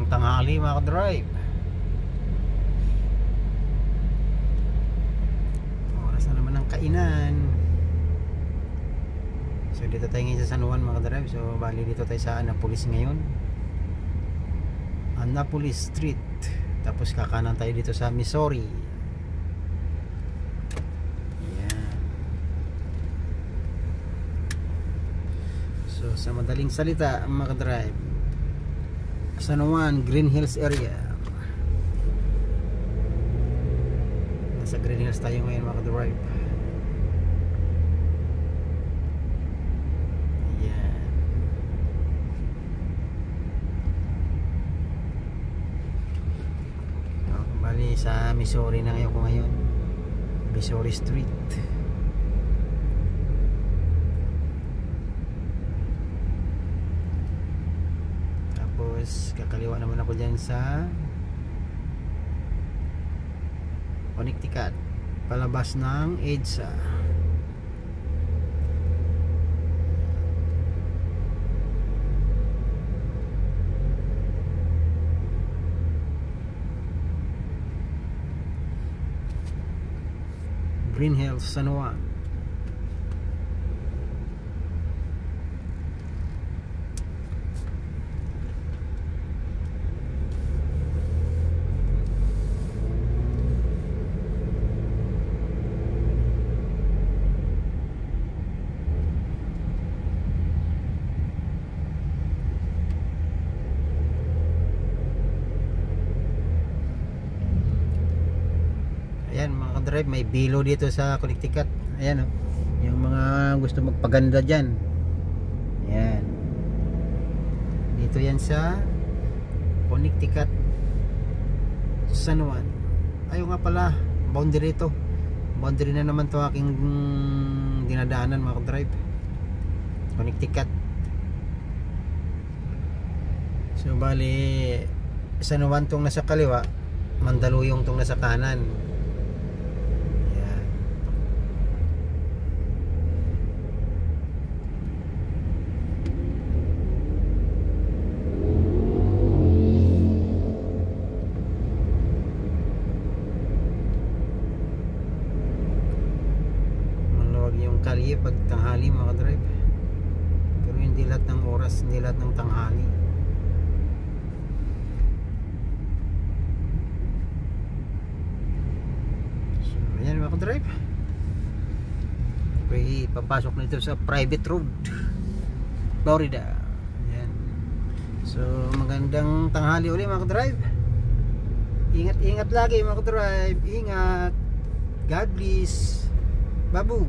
tanghali mga ka-drive. Oras na naman ng kainan. So dito tayo ngayon sa San Juan mga ka-drive. So bali dito tayo sa Annapolis ngayon, Annapolis Street. Tapos kakanan tayo dito sa Missouri. Yan. So sa madaling salita mga ka-drive, San Juan, Green Hills area. Nasa Green Hills tayo ngayon mga ka-drive. Yan. So, bali sa Missouri na ngayon ko ngayon. Missouri Street. Kakaliwa naman ako dyan sa Connecticut, palabas ng EDSA. Green Hills, San Juan. Ayan mga ka-drive, may bilo dito sa Connecticut. Ayan oh, yung mga gusto magpaganda dyan. Ayan, dito yan sa Connecticut, San Juan. Ayaw nga pala, boundary ito. Boundary na naman to aking dinadaanan mga ka-drive, Connecticut. So bali San Juan tong nasa kaliwa, Mandaluyong tong nasa kanan. Yung kalye pag tanghali mga ka-drive, pero hindi lahat ng oras, hindi lahat ng tanghali. So ayan mga ka-drive, okay, papasok na ito sa private road, Florida. Ayan. So magandang tanghali ulit mga ka-drive. Ingat lagi mga ka-drive. Ingat. God bless. Babu.